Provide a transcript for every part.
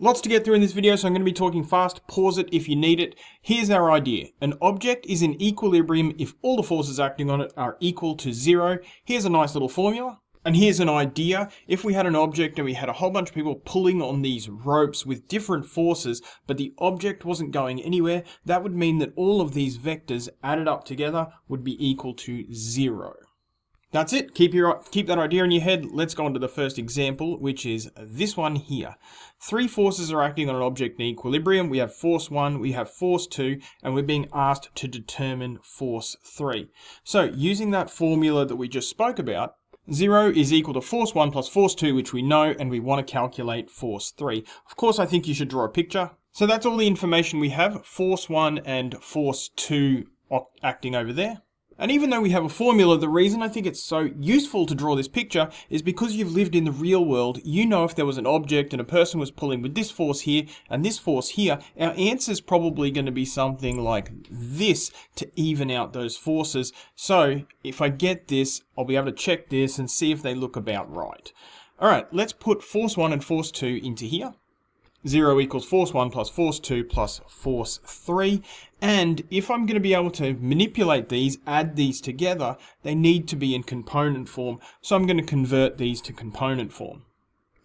Lots to get through in this video, so I'm going to be talking fast. Pause it if you need it. Here's our idea. An object is in equilibrium if all the forces acting on it are equal to 0. Here's a nice little formula. And here's an idea. If we had an object and we had a whole bunch of people pulling on these ropes with different forces, but the object wasn't going anywhere, that would mean that all of these vectors added up together would be equal to 0. That's it. Keep that idea in your head. Let's go on to the first example, which is this one here. 3 forces are acting on an object in equilibrium. We have force 1, we have force 2, and we're being asked to determine force 3. So using that formula that we just spoke about, 0 is equal to force 1 plus force 2, which we know, and we want to calculate force 3. Of course, I think you should draw a picture. So that's all the information we have. Force 1 and force 2 acting over there. And even though we have a formula, the reason I think it's so useful to draw this picture is because you've lived in the real world. You know if there was an object and a person was pulling with this force here and this force here, our answer is probably going to be something like this to even out those forces. So if I get this, I'll be able to check this and see if they look about right. All right, let's put force 1 and force 2 into here. 0 equals force 1 plus force 2 plus force 3. And if I'm going to be able to manipulate these, add these together, they need to be in component form. So I'm going to convert these to component form.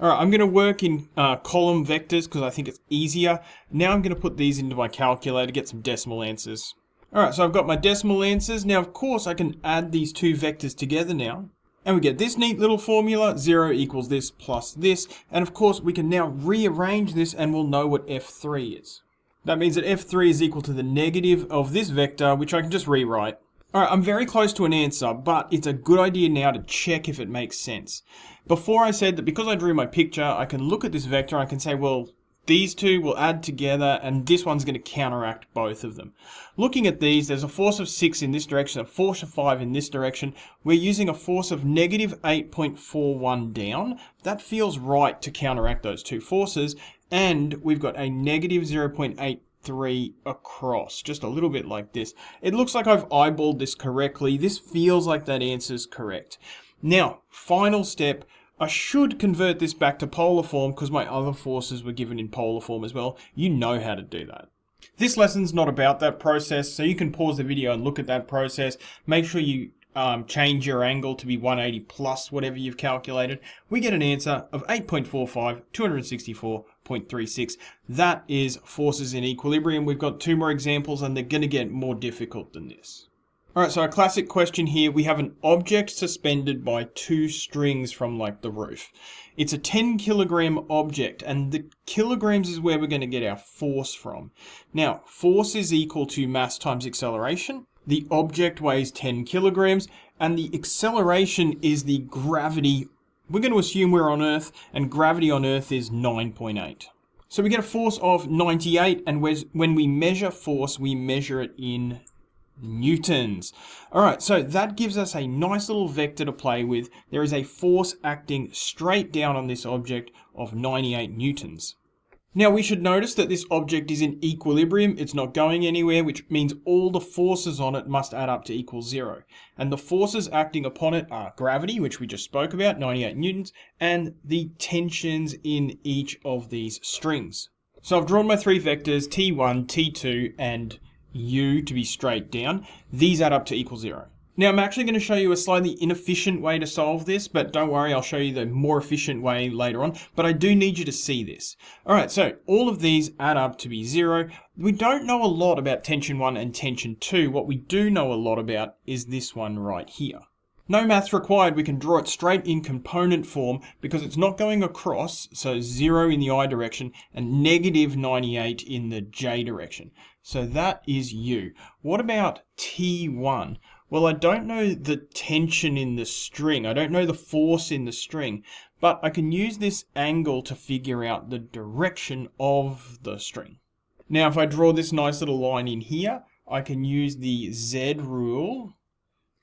Alright, I'm going to work in column vectors because I think it's easier. Now I'm going to put these into my calculator, get some decimal answers. Alright, so I've got my decimal answers. Now, of course, I can add these two vectors together now. And we get this neat little formula, 0 equals this plus this. And of course, we can now rearrange this and we'll know what F3 is. That means that F3 is equal to the negative of this vector, which I can just rewrite. Alright, I'm very close to an answer, but it's a good idea now to check if it makes sense. Before I said that because I drew my picture, I can look at this vector, I can say, well, these two will add together and this one's going to counteract both of them. Looking at these, there's a force of 6 in this direction, a force of 5 in this direction. We're using a force of negative 8.41 down. That feels right to counteract those two forces. And we've got a negative 0.83 across, just a little bit like this. It looks like I've eyeballed this correctly. This feels like that answer's correct. Now, final step. I should convert this back to polar form because my other forces were given in polar form as well. You know how to do that. This lesson's not about that process, so you can pause the video and look at that process. Make sure you change your angle to be 180 plus whatever you've calculated. We get an answer of 8.45, 264.36. That is forces in equilibrium. We've got 2 more examples and they're going to get more difficult than this. Alright, so a classic question here. We have an object suspended by 2 strings from like the roof. It's a 10 kilogram object and the kilograms is where we're going to get our force from. Now, force is equal to mass times acceleration. The object weighs 10 kilograms and the acceleration is the gravity. We're going to assume we're on Earth and gravity on Earth is 9.8. So we get a force of 98 and when we measure force, we measure it in newtons. Alright, so that gives us a nice little vector to play with. There is a force acting straight down on this object of 98 newtons. Now we should notice that this object is in equilibrium. It's not going anywhere, which means all the forces on it must add up to equal 0. And the forces acting upon it are gravity, which we just spoke about, 98 newtons, and the tensions in each of these strings. So I've drawn my 3 vectors, T1, T2, and U to be straight down. These add up to equal 0. Now I'm actually going to show you a slightly inefficient way to solve this, but don't worry, I'll show you the more efficient way later on, but I do need you to see this. Alright, so all of these add up to be 0. We don't know a lot about tension 1 and tension 2. What we do know a lot about is this one right here. No maths required, we can draw it straight in component form because it's not going across, so 0 in the I direction and negative 98 in the J direction. So that is U. What about T1? Well, I don't know the tension in the string. I don't know the force in the string, but I can use this angle to figure out the direction of the string. Now, if I draw this nice little line in here, I can use the Z rule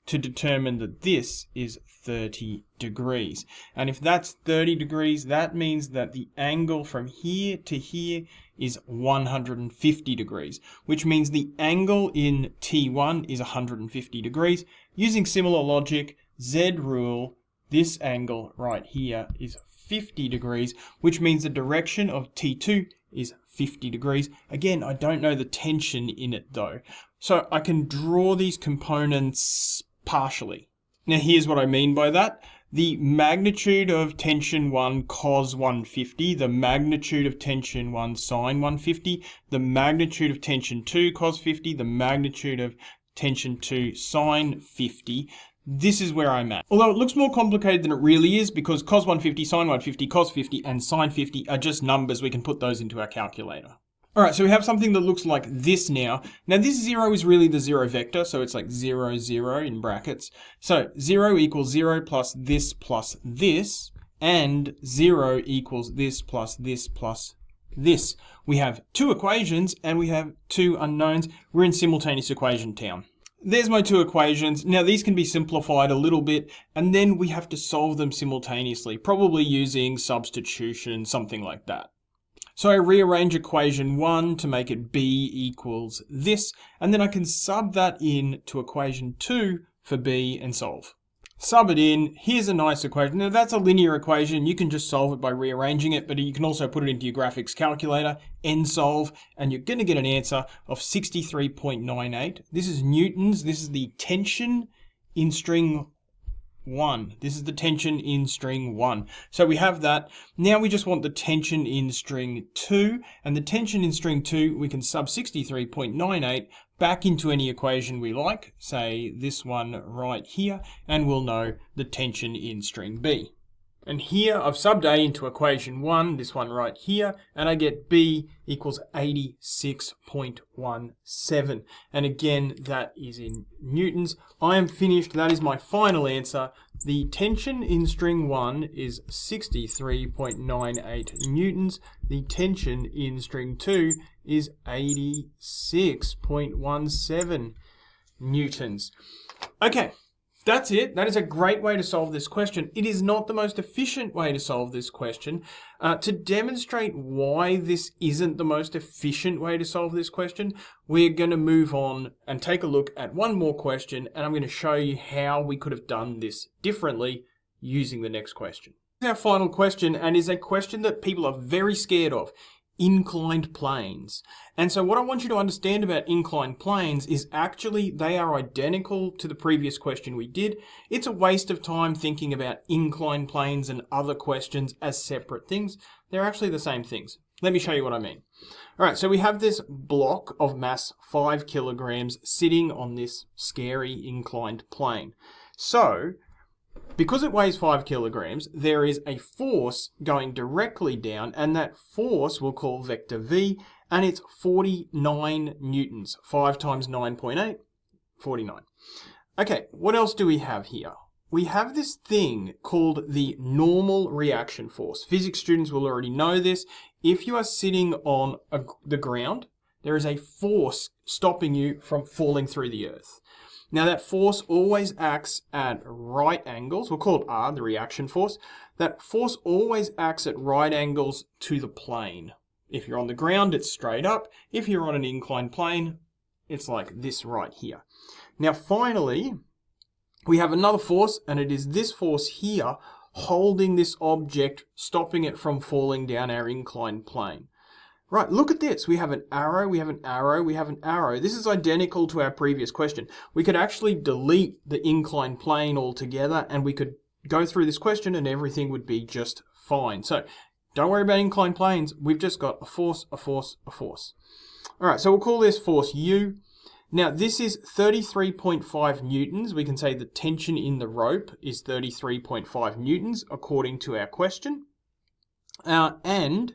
to determine that this is 30 degrees. And if that's 30 degrees, that means that the angle from here to here is 150 degrees, which means the angle in T1 is 150 degrees. Using similar logic, Z rule, this angle right here is 50 degrees, which means the direction of T2 is 50 degrees. Again, I don't know the tension in it though. So I can draw these components partially. Now here's what I mean by that. The magnitude of tension 1 cos 150, the magnitude of tension 1 sine 150, the magnitude of tension 2 cos 50, the magnitude of tension 2 sine 50. This is where I'm at. Although it looks more complicated than it really is, because cos 150, sine 150, cos 50, and sine 50 are just numbers. We can put those into our calculator. Alright, so we have something that looks like this now. Now this 0 is really the 0 vector, so it's like 0, 0 in brackets. So 0 equals 0 plus this, and 0 equals this plus this plus this. We have two equations and we have two unknowns. We're in simultaneous equation town. There's my two equations. Now these can be simplified a little bit, and then we have to solve them simultaneously, probably using substitution, something like that. So I rearrange equation 1 to make it b equals this, and then I can sub that in to equation 2 for b and solve. Sub it in, here's a nice equation. Now that's a linear equation, you can just solve it by rearranging it, but you can also put it into your graphics calculator, and solve, and you're going to get an answer of 63.98. This is newtons, this is the tension in string 1. This is the tension in string 1. So we have that. Now we just want the tension in string 2, and the tension in string 2, we can sub 63.98 back into any equation we like, say this one right here, and we'll know the tension in string B. And here I've subbed A into equation 1, this one right here, and I get B equals 86.17. And again, that is in newtons. I am finished. That is my final answer. The tension in string 1 is 63.98 newtons. The tension in string 2 is 86.17 newtons. Okay. That's it. That is a great way to solve this question. It is not the most efficient way to solve this question. To demonstrate why this isn't the most efficient way to solve this question, we're going to move on and take a look at one more question, and I'm going to show you how we could have done this differently using the next question. Our final question, and is a question that people are very scared of. Inclined planes. And so what I want you to understand about inclined planes is actually they are identical to the previous question we did. It's a waste of time thinking about inclined planes and other questions as separate things. They're actually the same things. Let me show you what I mean. Alright, so we have this block of mass 5 kilograms sitting on this scary inclined plane. So because it weighs 5 kilograms, there is a force going directly down, and that force we'll call vector V, and it's 49 newtons. 5 times 9.8, 49. Okay, what else do we have here? We have this thing called the normal reaction force. Physics students will already know this. If you are sitting on the ground, there is a force stopping you from falling through the earth. Now that force always acts at right angles. We'll call it R, the reaction force. That force always acts at right angles to the plane. If you're on the ground, it's straight up. If you're on an inclined plane, it's like this right here. Now finally, we have another force, and it is this force here holding this object, stopping it from falling down our inclined plane. Right, look at this. We have an arrow, we have an arrow, we have an arrow. This is identical to our previous question. We could actually delete the inclined plane altogether, and we could go through this question and everything would be just fine. So don't worry about inclined planes. We've just got a force, a force, a force. All right, so we'll call this force U. Now this is 33.5 newtons. We can say the tension in the rope is 33.5 newtons according to our question. And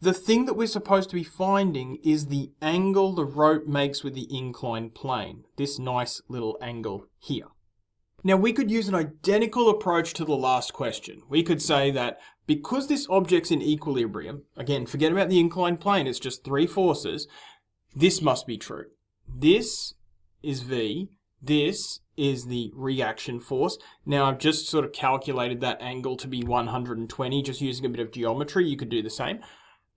the thing that we're supposed to be finding is the angle the rope makes with the inclined plane. This nice little angle here. Now we could use an identical approach to the last question. We could say that because this object's in equilibrium, again, forget about the inclined plane, it's just three forces, this must be true. This is V, this is the reaction force. Now I've just sort of calculated that angle to be 120, just using a bit of geometry. You could do the same.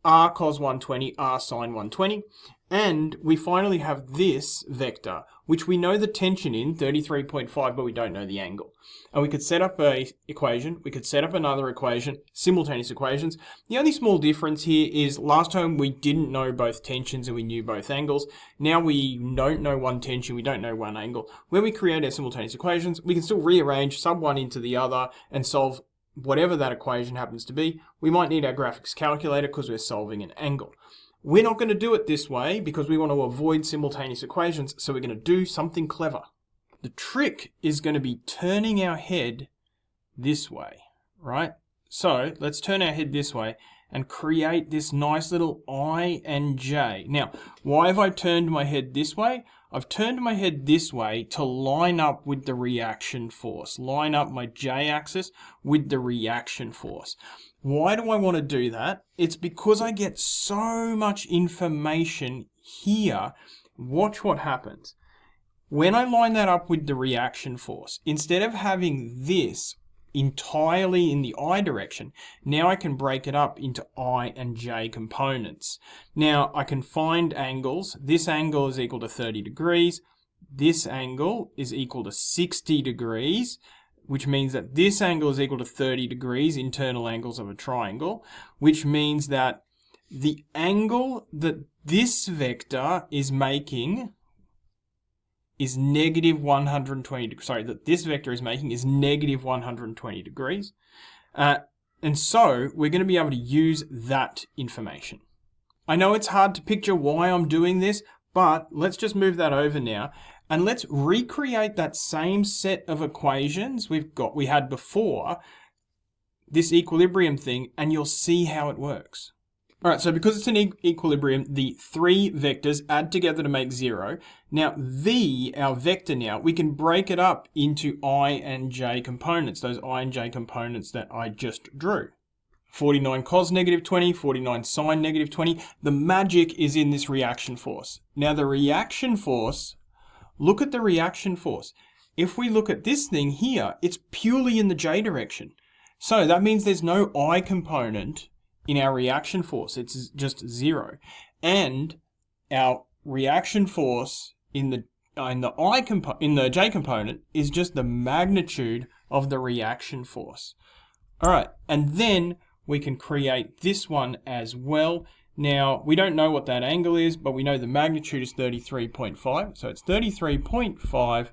r cos 120, r sine 120. And we finally have this vector, which we know the tension in, 33.5, but we don't know the angle. And we could set up an equation, we could set up another equation, simultaneous equations. The only small difference here is last time we didn't know both tensions and we knew both angles. Now we don't know one tension, we don't know one angle. When we create our simultaneous equations, we can still rearrange sub one into the other and solve whatever that equation happens to be. We might need our graphics calculator because we're solving an angle. We're not going to do it this way because we want to avoid simultaneous equations, so we're going to do something clever. The trick is going to be turning our head this way, right? So let's turn our head this way and create this nice little I and J. Now, why have I turned my head this way? I've turned my head this way to line up with the reaction force, line up my J axis with the reaction force. Why do I want to do that? It's because I get so much information here. Watch what happens. When I line that up with the reaction force, instead of having this entirely in the I direction, now I can break it up into I and J components. Now I can find angles. This angle is equal to 30 degrees. This angle is equal to 60 degrees. Which means that this angle is equal to 30 degrees, internal angles of a triangle, which means that the angle that this vector is making is negative 120 degrees. Sorry, that this vector is making is negative 120 degrees. And so we're going to be able to use that information. I know it's hard to picture why I'm doing this, but let's just move that over now. And let's recreate that same set of equations we had before, this equilibrium thing, and you'll see how it works. All right, so because it's an equilibrium, the three vectors add together to make 0. Now, V, our vector now, we can break it up into I and J components, those I and J components that I just drew. 49 cos negative 20, 49 sine negative 20. The magic is in this reaction force. Now, the reaction force... Look at the reaction force. If we look at this thing here, it's purely in the J direction. So that means there's no I component in our reaction force. It's just 0. And our reaction force in the J component is just the magnitude of the reaction force. All right, and then we can create this one as well. Now, we don't know what that angle is, but we know the magnitude is 33.5. So it's 33.5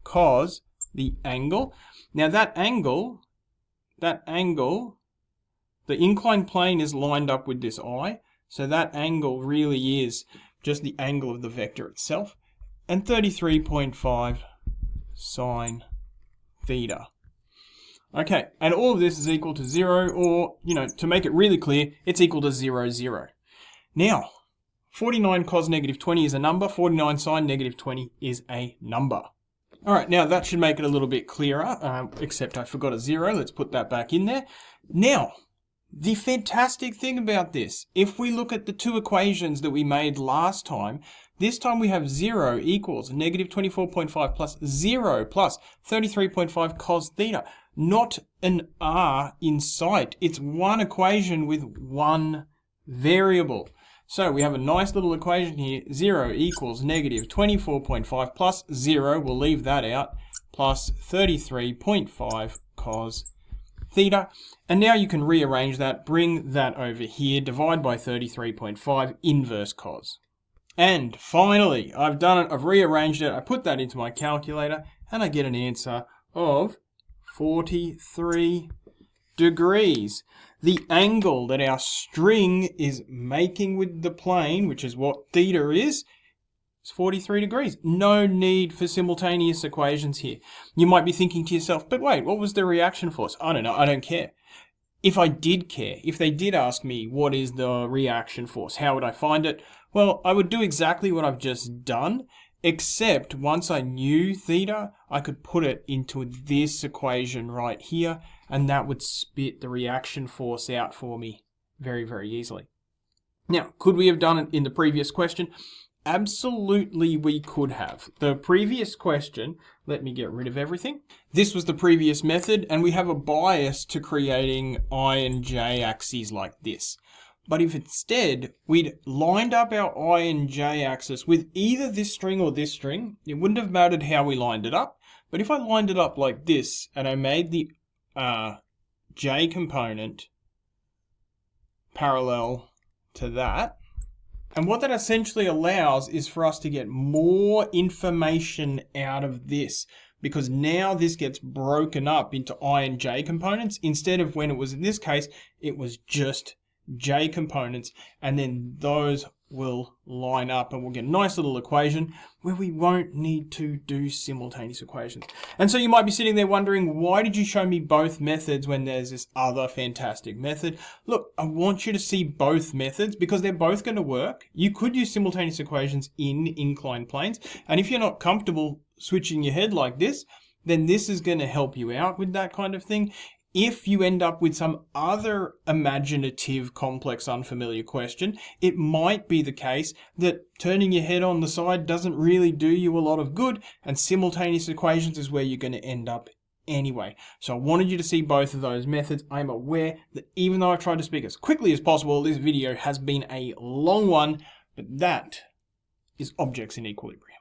cos the angle. Now that angle, the inclined plane is lined up with this I. So that angle really is just the angle of the vector itself. And 33.5 sine theta. Okay, and all of this is equal to 0, or, to make it really clear, it's equal to 0, 0. Now, 49 cos negative 20 is a number, 49 sine negative 20 is a number. All right, now that should make it a little bit clearer, except I forgot a 0. Let's put that back in there. Now, the fantastic thing about this, if we look at the two equations that we made last time, this time we have 0 equals negative 24.5 plus 0 plus 33.5 cos theta. Not an r in sight. It's one equation with one variable. So we have a nice little equation here. 0 equals negative 24.5 plus 0, we'll leave that out, plus 33.5 cos theta. And now you can rearrange that, bring that over here, divide by 33.5, inverse cos. And finally, I've done it, I've rearranged it, I put that into my calculator, and I get an answer of 43 degrees. The angle that our string is making with the plane, which is what theta is 43 degrees. No need for simultaneous equations here. You might be thinking to yourself, but wait, what was the reaction force? I don't know, I don't care. If I did care, if they did ask me what is the reaction force, how would I find it? Well, I would do exactly what I've just done, except once I knew theta, I could put it into this equation right here, and that would spit the reaction force out for me very, very easily. Now, could we have done it in the previous question? Absolutely we could have. The previous question, let me get rid of everything. This was the previous method, and we have a bias to creating I and J axes like this. But if instead we'd lined up our I and J axis with either this string or this string, it wouldn't have mattered how we lined it up. But if I lined it up like this and I made the J component parallel to that, and what that essentially allows is for us to get more information out of this, because now this gets broken up into I and J components instead of when it was in this case, it was just J components, and then those will line up and we'll get a nice little equation where we won't need to do simultaneous equations. And so you might be sitting there wondering, why did you show me both methods when there's this other fantastic method? Look, I want you to see both methods because they're both going to work. You could use simultaneous equations in inclined planes, and if you're not comfortable switching your head like this, then this is going to help you out with that kind of thing. If you end up with some other imaginative, complex, unfamiliar question, it might be the case that turning your head on the side doesn't really do you a lot of good, and simultaneous equations is where you're going to end up anyway. So I wanted you to see both of those methods. I'm aware that even though I've tried to speak as quickly as possible, this video has been a long one, but that is objects in equilibrium.